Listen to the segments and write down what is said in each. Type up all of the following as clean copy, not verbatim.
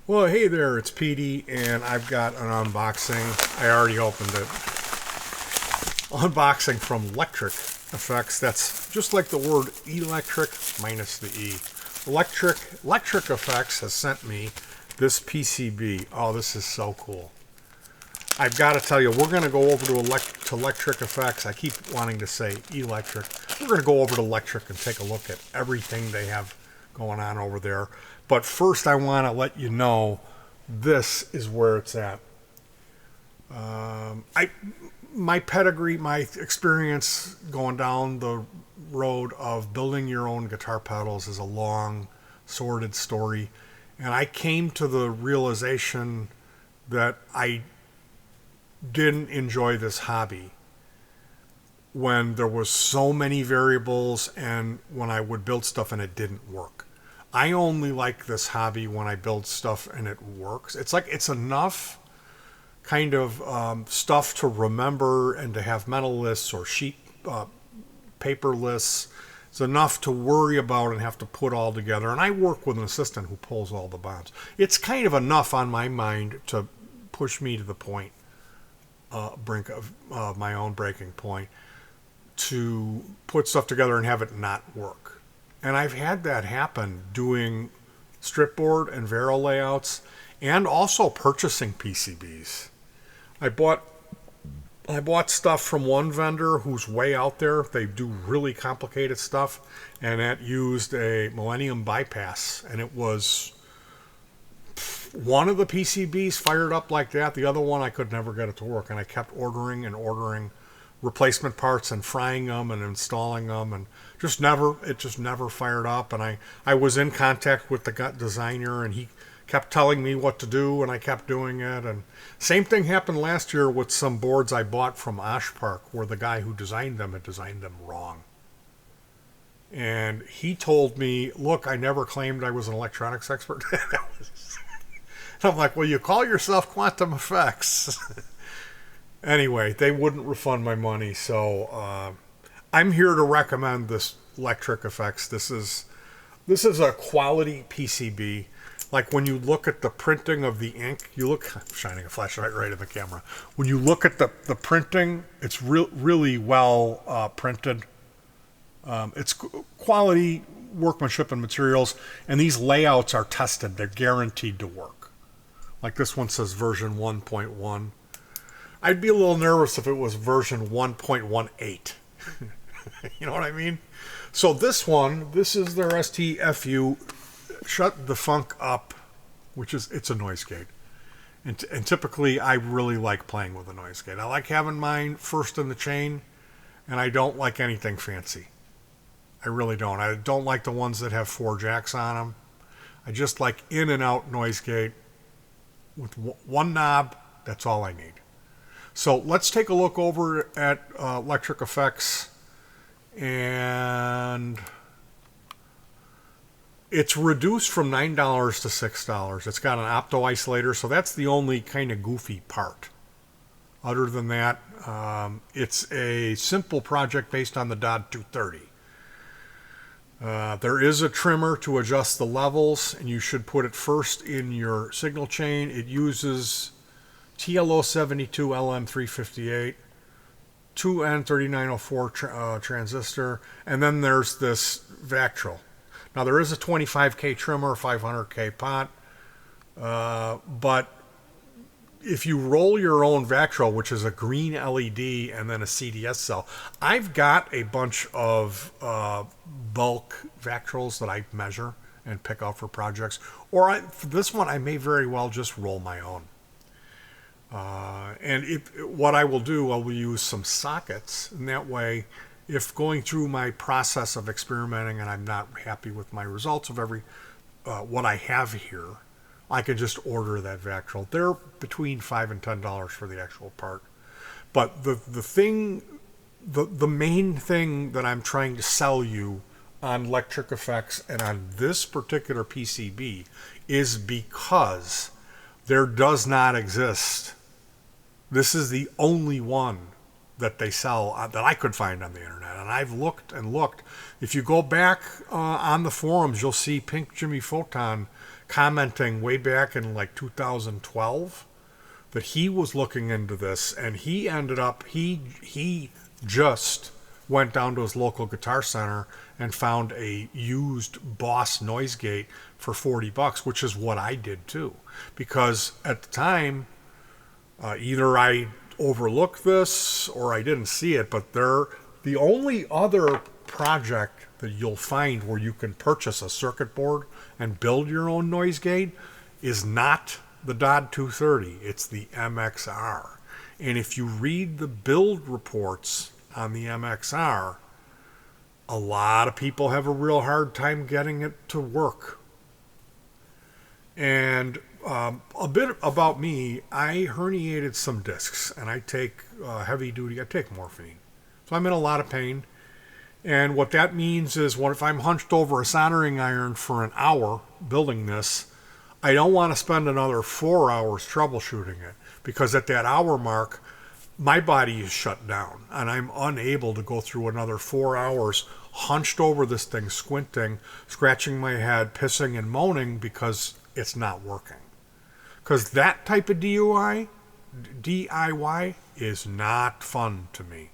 Well, hey there, it's PD, and I've got an unboxing. I already opened it. Unboxing from Lectric FX. That's just like the word electric minus the E. Lectric FX has sent me this PCB. Oh, this is so cool. I've got to tell you, we're going to go over to Lectric FX. I keep wanting to say electric. We're going to go over to Lectric and take a look at everything they have going on over there. But first, I want to let you know this is where it's at. My pedigree, my experience going down the road of building your own guitar pedals is a long, sordid story. And I came to the realization that I didn't enjoy this hobby when there was so many variables and when I would build stuff and it didn't work. I only like this hobby when I build stuff and it works. It's like it's enough kind of stuff to remember and to have mental lists or sheet paper lists. It's enough to worry about and have to put all together. And I work with an assistant who pulls all the bombs. It's kind of enough on my mind to push me to the point, brink of my own breaking point, to put stuff together and have it not work. And I've had that happen doing strip board and Vero layouts and also purchasing PCBs. I bought stuff from one vendor who's way out there. They do really complicated stuff, and that used a Millennium bypass, and it was one of the PCBs fired up like that. The other one I could never get it to work, and I kept ordering replacement parts and frying them and installing them, and it just never fired up. And I was in contact with the designer, and he kept telling me what to do, and I kept doing it. And same thing happened last year with some boards I bought from Osh Park, where the guy who designed them had designed them wrong. And he told me, look, I never claimed I was an electronics expert. I'm like, well, you call yourself Quantum Effects. Anyway, they wouldn't refund my money, so I'm here to recommend this Lectric FX. This is a quality PCB. Like when you look at the printing of the ink, I'm shining a flashlight right in the camera. When you look at the printing, it's really well printed. It's quality workmanship and materials, and these layouts are tested. They're guaranteed to work. Like this one says version 1.1. I'd be a little nervous if it was version 1.18. You know what I mean? So this is their STFU Shut the Funk Up, it's a noise gate. And typically I really like playing with a noise gate. I like having mine first in the chain, and I don't like anything fancy. I really don't. I don't like the ones that have 4 jacks on them. I just like in and out noise gate with one knob. That's all I need. So let's take a look over at Lectric FX, and it's reduced from $9 to $6. It's got an opto isolator, so that's the only kind of goofy part. Other than that, it's a simple project based on the DOD 230. There is a trimmer to adjust the levels, and you should put it first in your signal chain. It uses TLO72 LM358, 2N3904 transistor, and then there's this Vactril. Now there is a 25K trimmer, 500K pot, but if you roll your own Vactril, which is a green LED and then a CDS cell, I've got a bunch of bulk Vactrils that I measure and pick out for projects. Or for this one, I may very well just roll my own. What I will do, I will use some sockets, and that way, if going through my process of experimenting and I'm not happy with my results of what I have here, I can just order that Vactril. They're between $5 and $10 for the actual part. But the main thing that I'm trying to sell you on Lectric FX and on this particular PCB is because there does not exist. This is the only one that they sell that I could find on the internet. And I've looked and looked. If you go back on the forums, you'll see Pink Jimmy Photon commenting way back in like 2012 that he was looking into this, and he ended up he just went down to his local Guitar Center and found a used Boss noise gate for $40, which is what I did too, because at the time either I overlooked this or I didn't see it, but the only other project that you'll find where you can purchase a circuit board and build your own noise gate is not the DOD 230, it's the MXR. And if you read the build reports on the MXR, a lot of people have a real hard time getting it to work. And a bit about me, I herniated some discs, and I take I take morphine. So I'm in a lot of pain. And what that means is, if I'm hunched over a soldering iron for an hour building this, I don't want to spend another 4 hours troubleshooting it, because at that hour mark, my body is shut down, and I'm unable to go through another 4 hours hunched over this thing, squinting, scratching my head, pissing and moaning because it's not working. Because that type of DIY is not fun to me.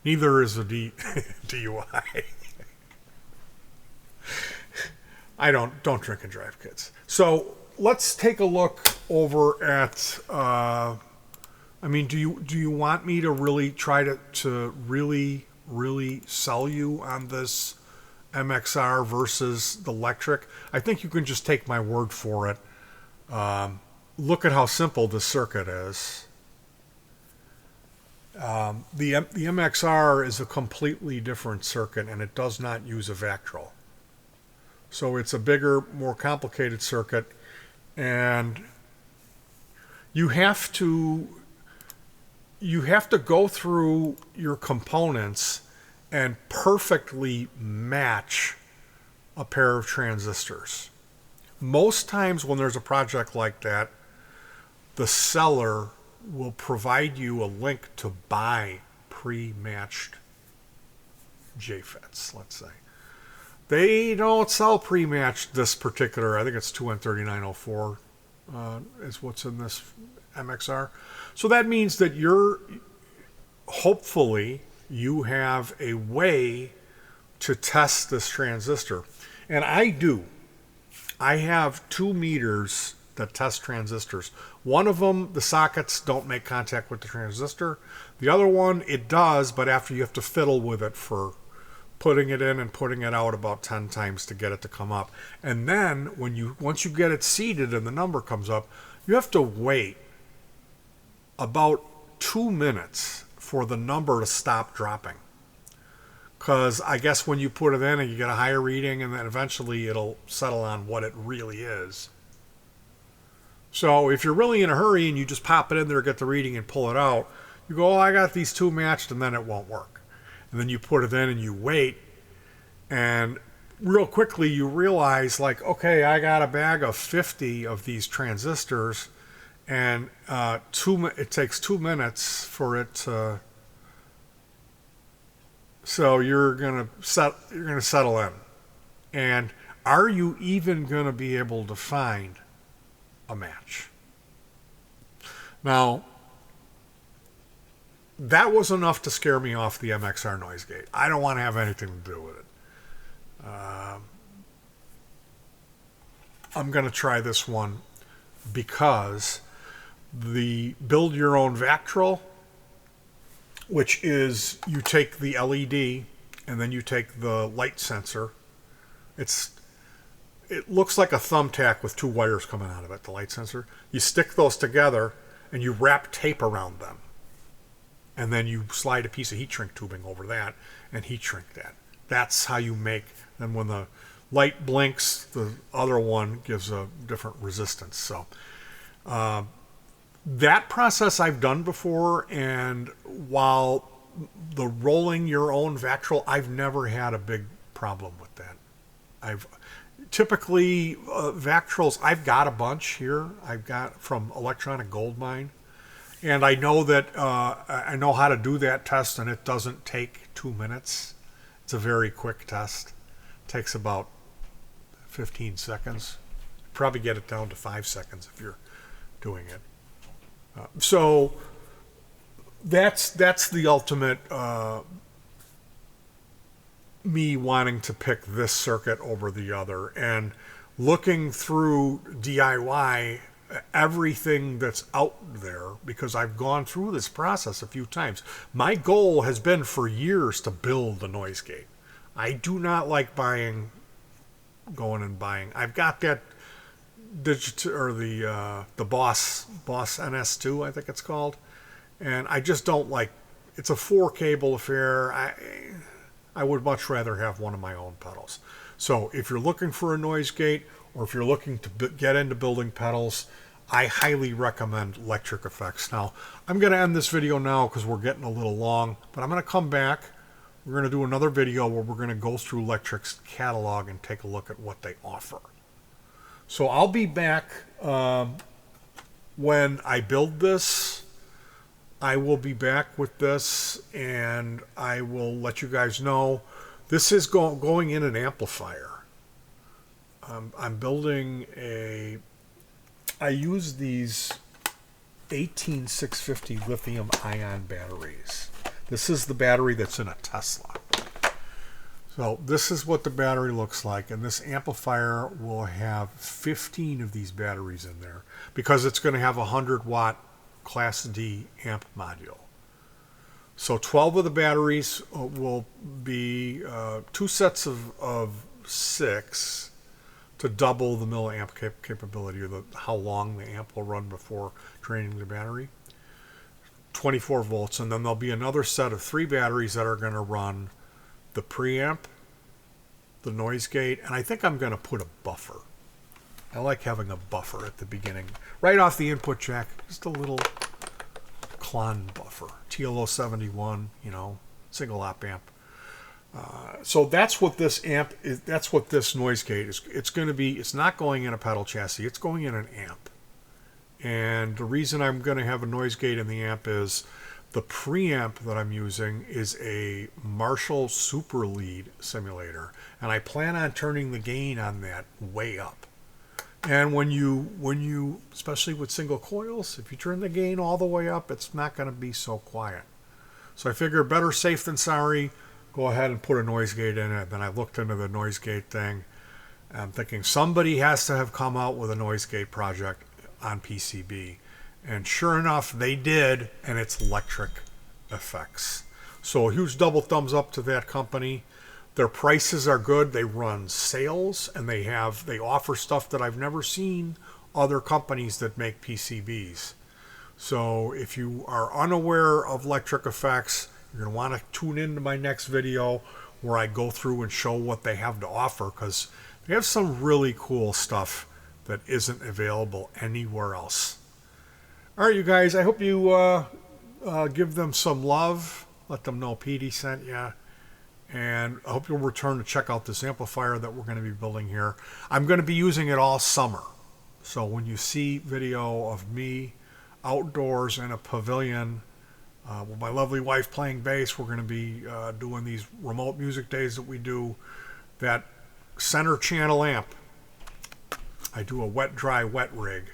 Neither is a DUI. I don't drink and drive, kids. So let's take a look over at. Do you want me to really try to really sell you on this MXR versus the Lectric? I think you can just take my word for it. Look at how simple this circuit is. The MXR is a completely different circuit, and it does not use a Vactrol. So it's a bigger, more complicated circuit, and you have to go through your components and perfectly match a pair of transistors. Most times when there's a project like that, the seller will provide you a link to buy pre-matched JFETs, let's say. They don't sell pre-matched this particular, I think it's 2N3904 is what's in this MXR. So that means that hopefully you have a way to test this transistor. And I do. I have 2 meters that test transistors. One of them, the sockets don't make contact with the transistor. The other one, it does, but after you have to fiddle with it for putting it in and putting it out about 10 times to get it to come up. And then once you get it seated and the number comes up, you have to wait about 2 minutes for the number to stop dropping. Because I guess when you put it in and you get a higher reading, and then eventually it'll settle on what it really is. So if you're really in a hurry and you just pop it in there, get the reading and pull it out, you go, I got these 2 matched, and then it won't work. And then you put it in and you wait, and real quickly you realize, like, okay, I got a bag of 50 of these transistors, and it takes 2 minutes for it to. So you're gonna settle in, and are you even gonna be able to find a match? Now, that was enough to scare me off the MXR noise gate. I don't want to have anything to do with it. I'm going to try this one because the build your own Vactrol, which is you take the LED and then you take the light sensor. It looks like a thumbtack with 2 wires coming out of it, the light sensor. You stick those together and you wrap tape around them. And then you slide a piece of heat shrink tubing over that and heat shrink that. That's how you make, and when the light blinks, the other one gives a different resistance. So that process I've done before, and while the rolling your own Vactrol, I've never had a big problem with that. I've typically Vactrols, I've got a bunch here. I've got from Electronic Goldmine. And I know that I know how to do that test, and it doesn't take 2 minutes. It's a very quick test. It takes about 15 seconds, probably get it down to 5 seconds if you're doing it. So that's the ultimate me wanting to pick this circuit over the other, and looking through DIY everything that's out there, because I've gone through this process a few times. My goal has been for years to build a noise gate. I do not like going and buying. I've got that the Boss NS2, I think it's called, and I just don't like. It's a 4 cable affair. I would much rather have one of my own pedals. So if you're looking for a noise gate, or if you're looking to get into building pedals, I highly recommend Lectric FX. Now, I'm going to end this video now because we're getting a little long, but I'm going to come back. We're going to do another video where we're going to go through Lectric's catalog and take a look at what they offer. So I'll be back when I build this. I will be back with this, and I will let you guys know. This is going in an amplifier. I'm building I use these 18650 lithium ion batteries. This is the battery that's in a Tesla. So this is what the battery looks like, and this amplifier will have 15 of these batteries in there because it's going to have a 100-watt Class D amp module. So 12 of the batteries will be 2 sets of 6 to double the milliamp capability, or how long the amp will run before draining the battery. 24 volts, and then there'll be another set of 3 batteries that are going to run the preamp, the noise gate, and I think I'm going to put a buffer. I like having a buffer at the beginning, right off the input jack, just a little Klon buffer, TLO71, single op amp. So that's what this amp is. That's what this noise gate is. It's going to be. It's not going in a pedal chassis. It's going in an amp. And the reason I'm going to have a noise gate in the amp is the preamp that I'm using is a Marshall Super Lead simulator, and I plan on turning the gain on that way up. And when you, especially with single coils, if you turn the gain all the way up, it's not going to be so quiet. So I figure better safe than sorry. Go ahead and put a noise gate in it. Then I looked into the noise gate thing. I'm thinking somebody has to have come out with a noise gate project on PCB. And sure enough, they did, and it's Lectric FX. So a huge double thumbs up to that company. Their prices are good. They run sales, and they offer stuff that I've never seen other companies that make PCBs. So if you are unaware of Lectric FX, you're going to want to tune into my next video where I go through and show what they have to offer, because they have some really cool stuff that isn't available anywhere else. All right, you guys, I hope you give them some love. Let them know Petey sent you. And I hope you'll return to check out this amplifier that we're going to be building here. I'm going to be using it all summer. So when you see video of me outdoors in a pavilion with my lovely wife playing bass, we're going to be doing these remote music days that we do. That center channel amp, I do a wet dry wet rig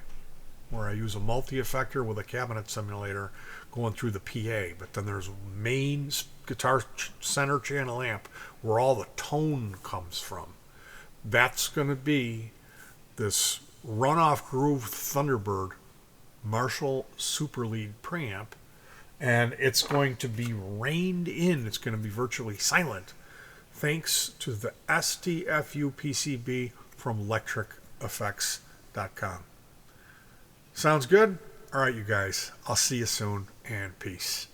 where I use a multi-effector with a cabinet simulator going through the PA, but then there's main guitar center channel amp where all the tone comes from. That's going to be this runoff groove Thunderbird Marshall Super Lead preamp, and it's going to be reined in. It's going to be virtually silent thanks to the STFU PCB from lectricfx.com. Sounds good? All right, you guys. I'll see you soon, and peace.